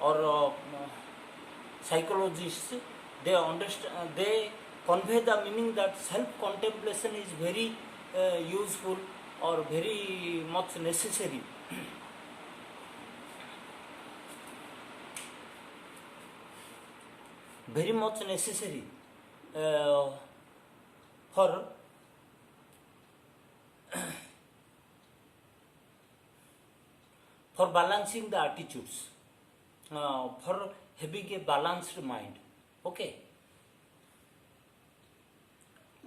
or psychologists, they understand, they convey the meaning that self contemplation is very useful or very much necessary. Very much necessary uh, for for balancing the attitudes, for having a balanced mind. Okay.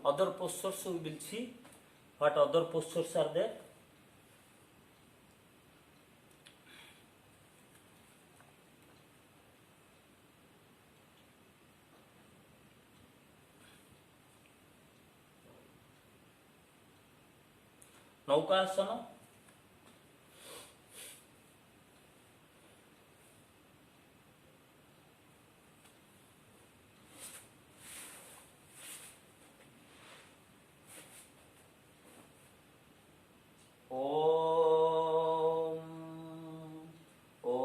Other postures we will see. What other postures are there? Naukasana. Om. Om.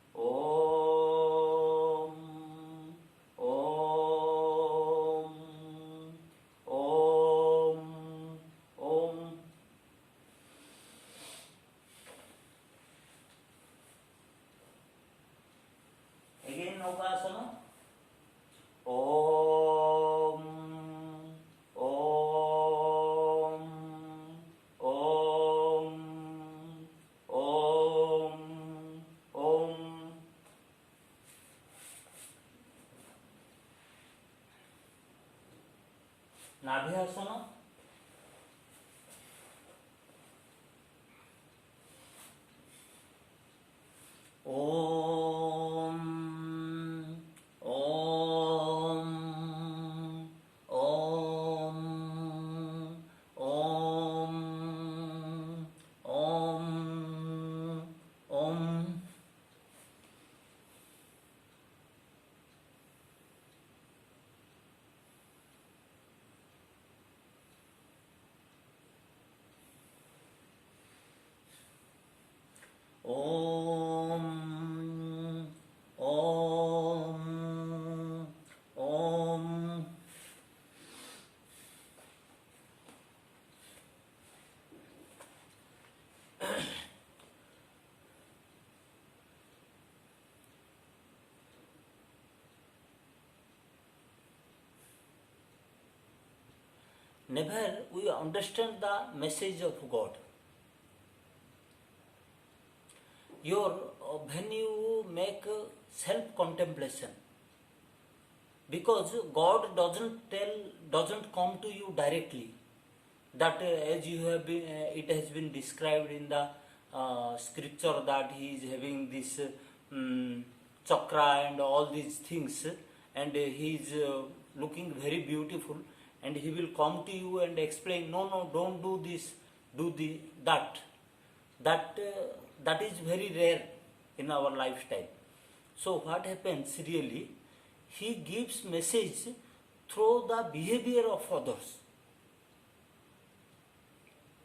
Om. Om. Om. Om. Again Naukasana. Om. Om. Om. Om. Om. Nabhyasana. Om. Om. Om. Om. Om. Om. Om. Om. Om. Never we understand the message of God. When you make self contemplation, because God doesn't come to you directly. That as you have been, it has been described in the scripture that he is having this chakra and all these things, and he is looking very beautiful, and he will come to you and explain, no, don't do this, do that. That is very rare in our lifetime. So what happens really? He gives message through the behavior of others.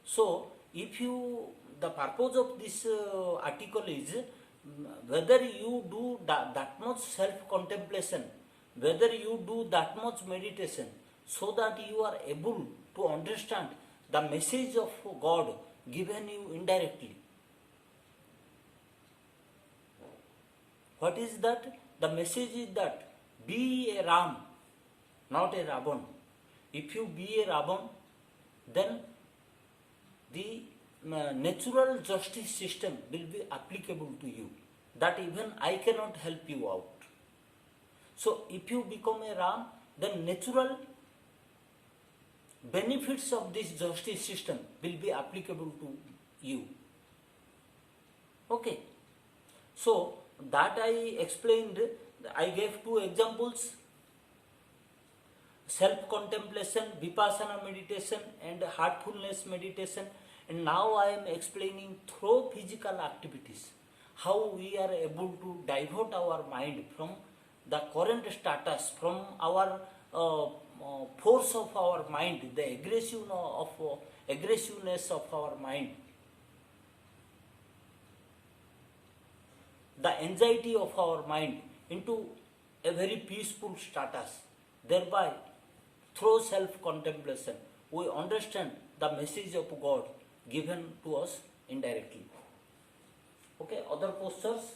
So the purpose of this article is whether you do that much self contemplation, whether you do that much meditation, so that you are able to understand the message of God given you indirectly. What is that? The message is that be a Ram, not a Ravan. If you be a Ravan, then the natural justice system will be applicable to you, that even I cannot help you out. So if you become a Ram, then natural benefits of this justice system will be applicable to you. Okay. So that I explained, I gave two examples: self-contemplation, vipassana meditation, and heartfulness meditation. And now I am explaining through physical activities how we are able to divert our mind from the current status, from our force of our mind, the aggressiveness of our mind, the anxiety of our mind into a very peaceful status. Thereby, through self-contemplation, we understand the message of God given to us indirectly. Okay, other postures.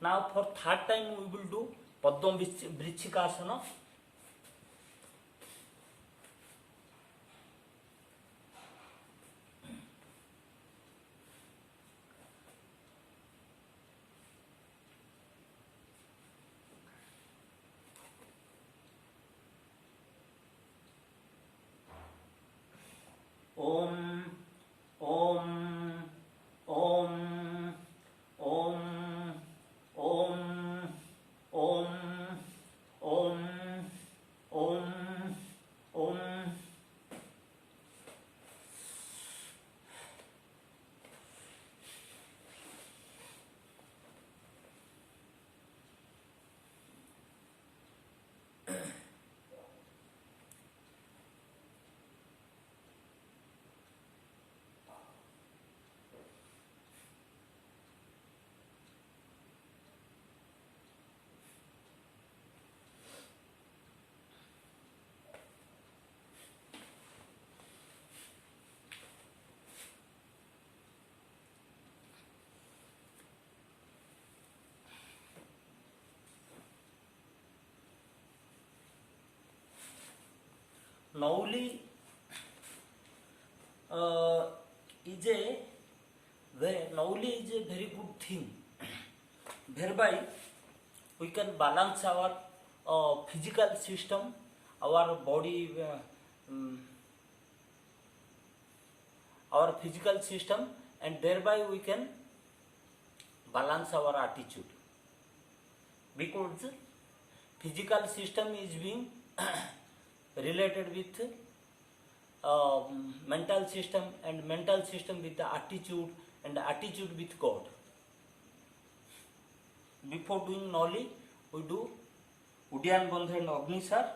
Now for third time we will do Padma Vrichikasana. Om, Om, Om, Om, Om, Om, Om, Om, Om. Nauli is a Nauli is a very good thing, whereby we can balance our physical system, our body, our physical system, and thereby we can balance our attitude, because physical system is being related with mental system, and mental system with the attitude, and the attitude with God. Before doing Nauli, we do Udyan Bandha and Agnisar.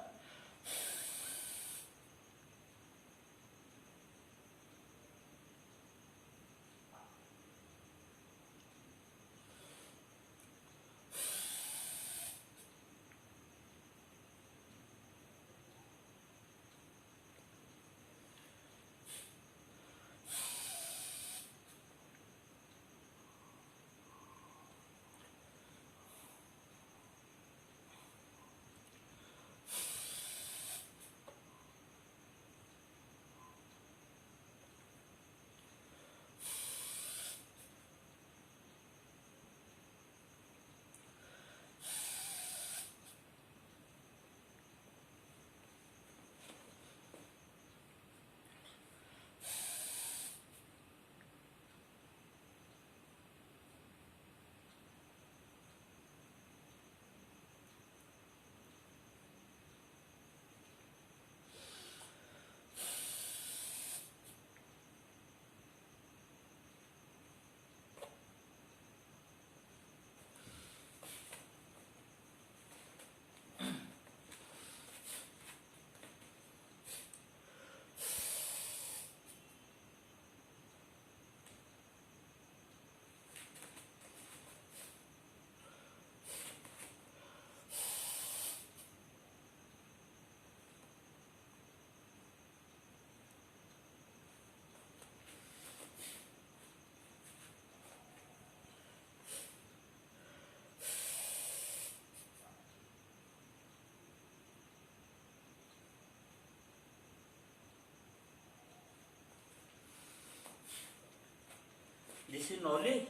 This is Nauli.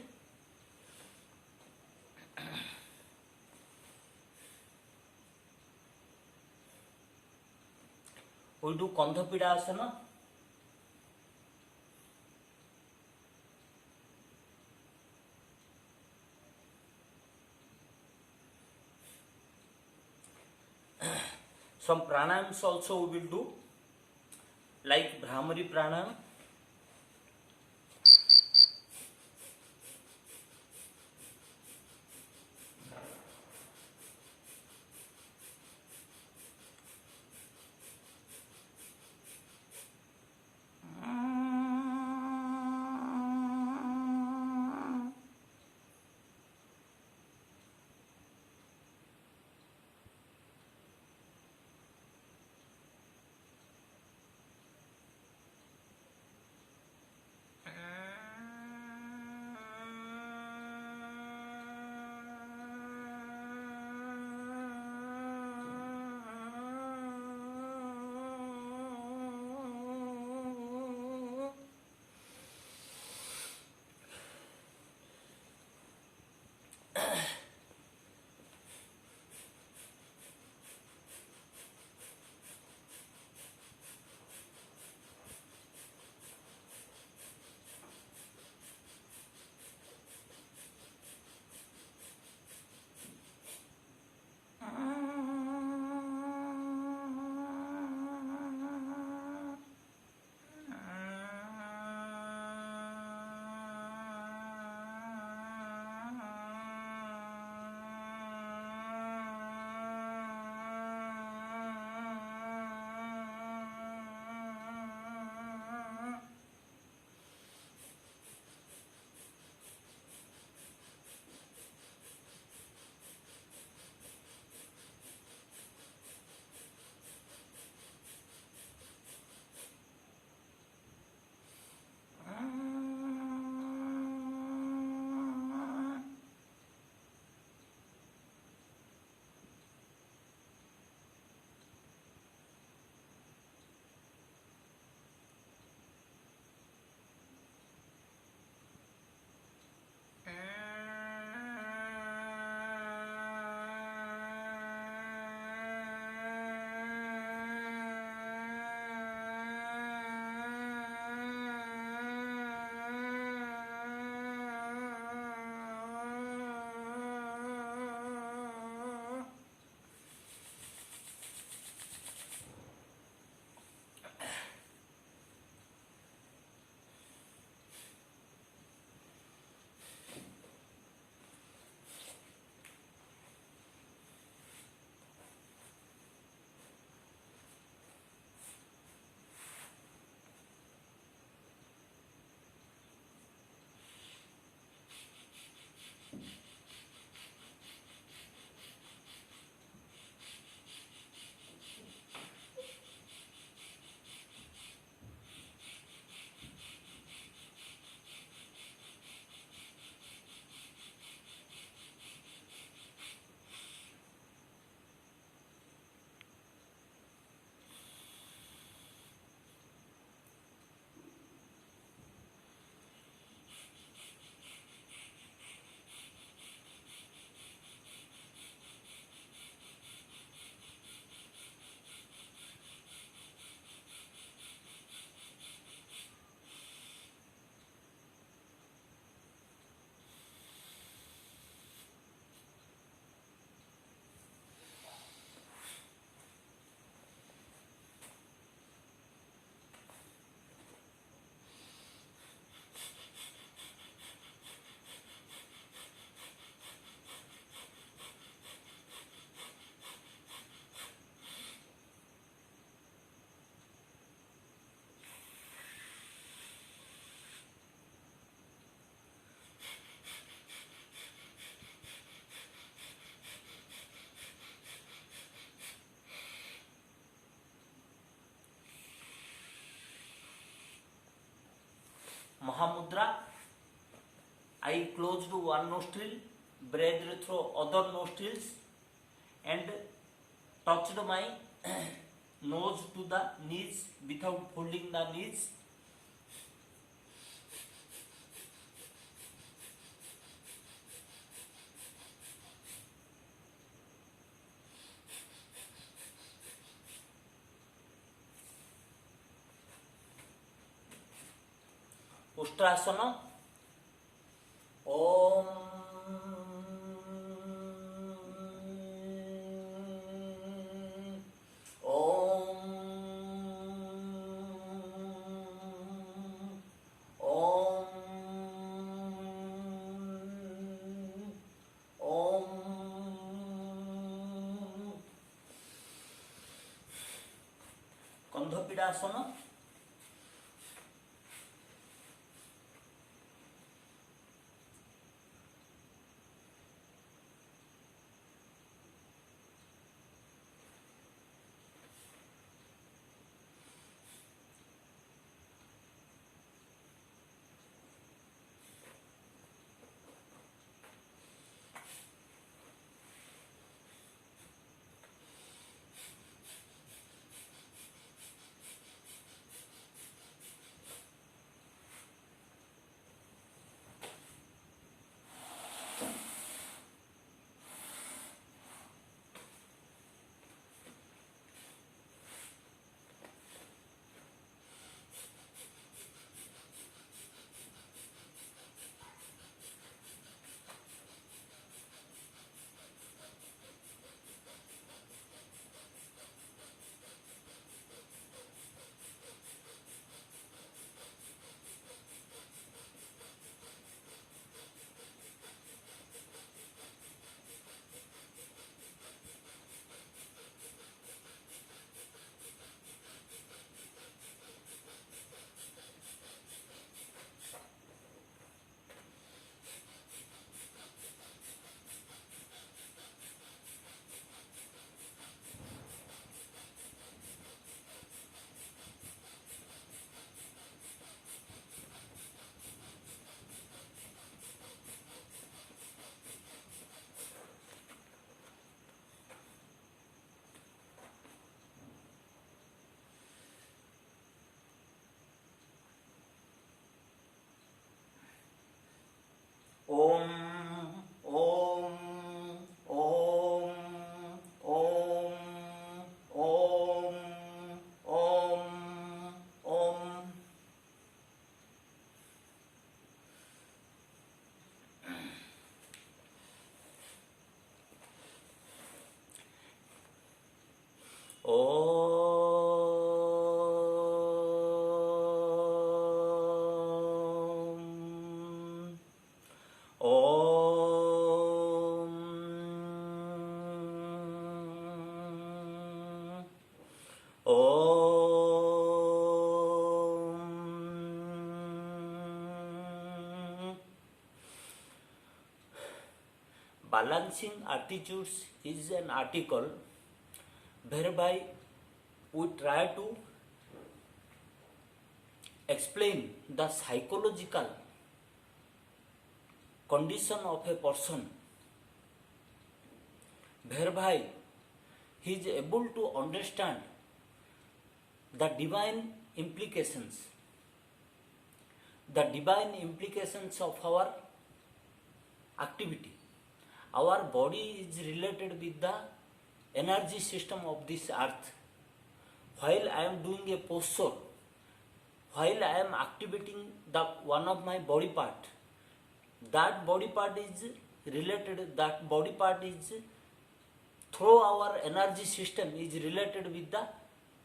We do Kandhapida Asana. Some pranayams also we will do, like Brahmari pranayam. I closed one nostril, breathed through other nostrils, and touched my nose to the knees without folding the knees. Ustrasana. Om. Om. Om. Om. Kandhapidasana. Om. Om. Om. Om. Om. Om. Om. Balancing attitudes is an article whereby we try to explain the psychological condition of a person whereby he is able to understand the divine implications of our activity. Our body is related with the energy system of this earth. While I am doing a posture, while I am activating the one of my body part, that body part is related, that body part is through our energy system is related with the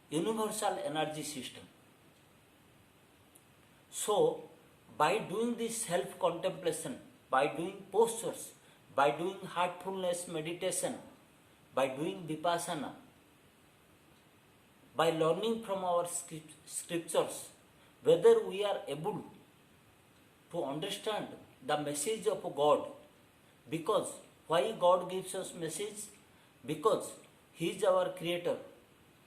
universal energy system. So, by doing this self-contemplation, by doing postures, by doing heartfulness meditation, by doing vipassana, by learning from our scriptures, whether we are able to understand the message of God, because why God gives us message? Because He is our creator,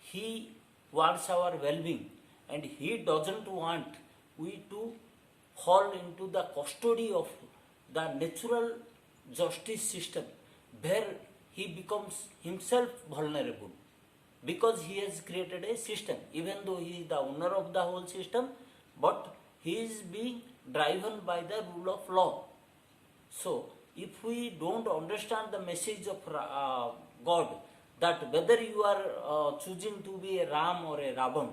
He wants our well-being, and He doesn't want we to fall into the custody of the natural justice system where he becomes himself vulnerable because he has created a system, even though he is the owner of the whole system, but he is being driven by the rule of law. So, if we don't understand the message of God, that whether you are choosing to be a Ram or a Ravan,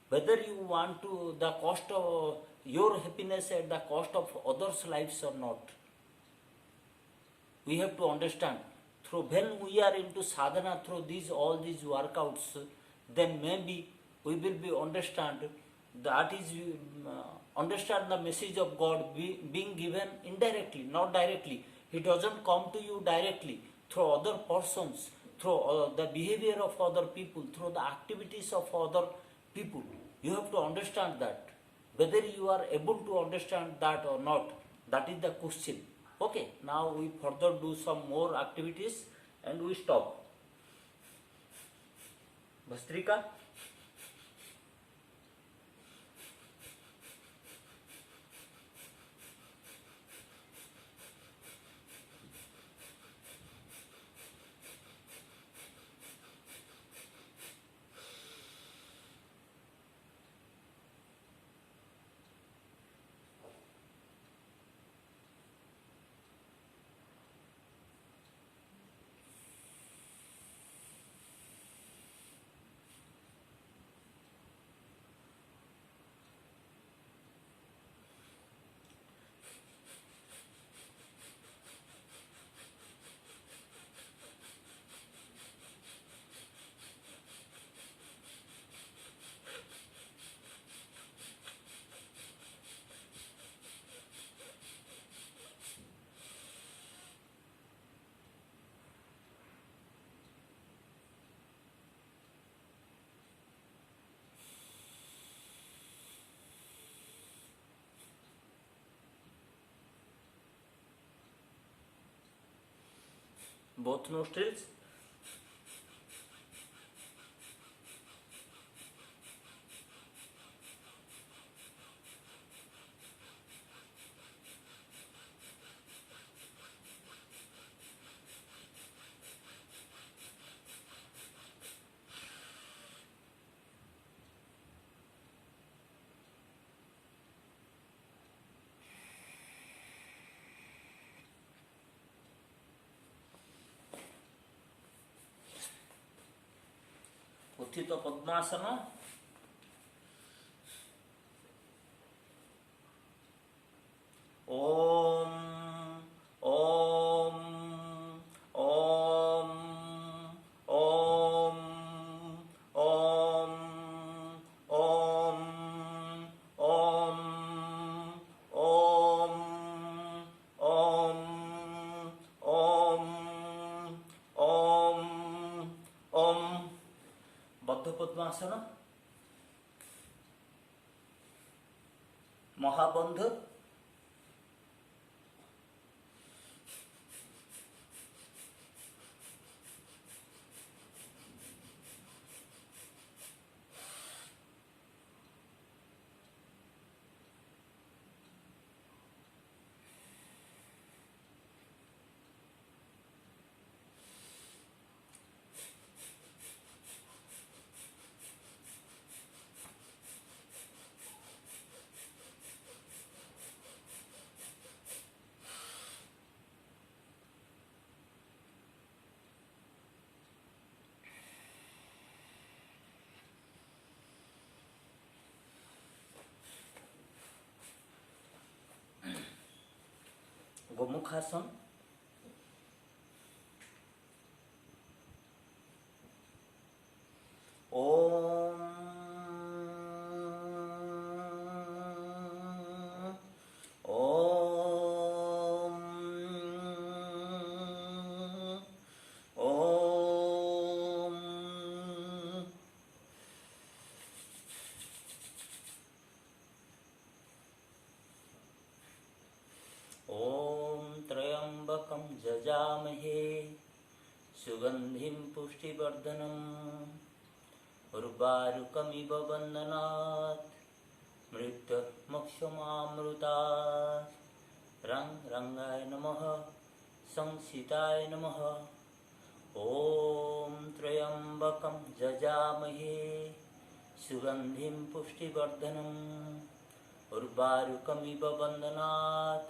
whether you want to the cost of your happiness at the cost of others' lives or not, we have to understand. Through when we are into sadhana, through all these workouts, then maybe we will be understand that is understand the message of God being given indirectly, not directly. He doesn't come to you directly through other persons, through the behavior of other people, through the activities of other people. You have to understand that. Whether you are able to understand that or not, that is the question. Okay, now we further do some more activities and we stop. Bhastrika? Both nostrils. उत्थित पद्मासन. ओम ओम ओम ओम ओम ओम ओम ओम ओम ओम ओम ओम. बद्ध पद्मासन. महाबंध. गोमुखासन. ओम ओम ओम. ओम त्र्यंबकं जजामहे सुगंधिं पुष्टिवर्धनम् उर्वारुकमिव बन्धनात् मृत्युर्मुक्षमामृतात्. रं रंगाय नमः संसिताय नमः। ॐ त्र्यम्बकं जजामहे सुगन्धिं पुष्टिवर्धनम् उर्वारुकमिव बन्धनात्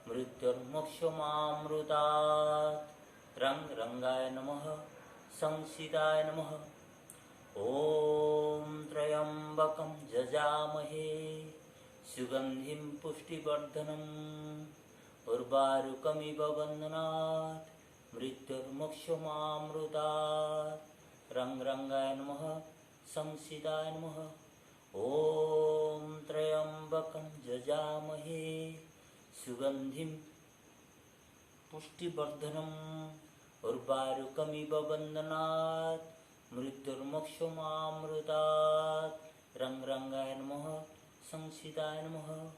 मृत्युर्मोक्षमामृतात्। रंगाय नमः संसिताय नमः। ॐ त्र्यम्बकं जजामहे सुगन्धिं पुष्टिवर्धनम् उर्वारुकमिव बन्धनात् मृत्युर्मोक्षमामृतात्। रंगाय नमः संसिताय नमः। ॐ त्र्यम्बकं जजामहे सुगन्धिं पुष्टिवर्धनम् उर्वारुकमिव बन्धनात् मृत्युर्मोक्षमामृतात्। रंगाय नमः संसिताय नमः।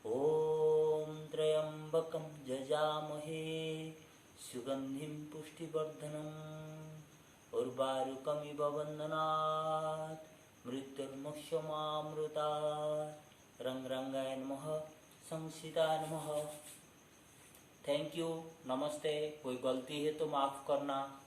ॐ त्र्यम्बकं जजामहे सुगन्धिं पुष्टिवर्धनम् उर्वारुकमिव बन्धनात् मृत्युर्मोक्षमामृतात्। रंगाय नमः संसिताय नमः। थैंक यू, नमस्ते। कोई गलती है तो माफ़ करना।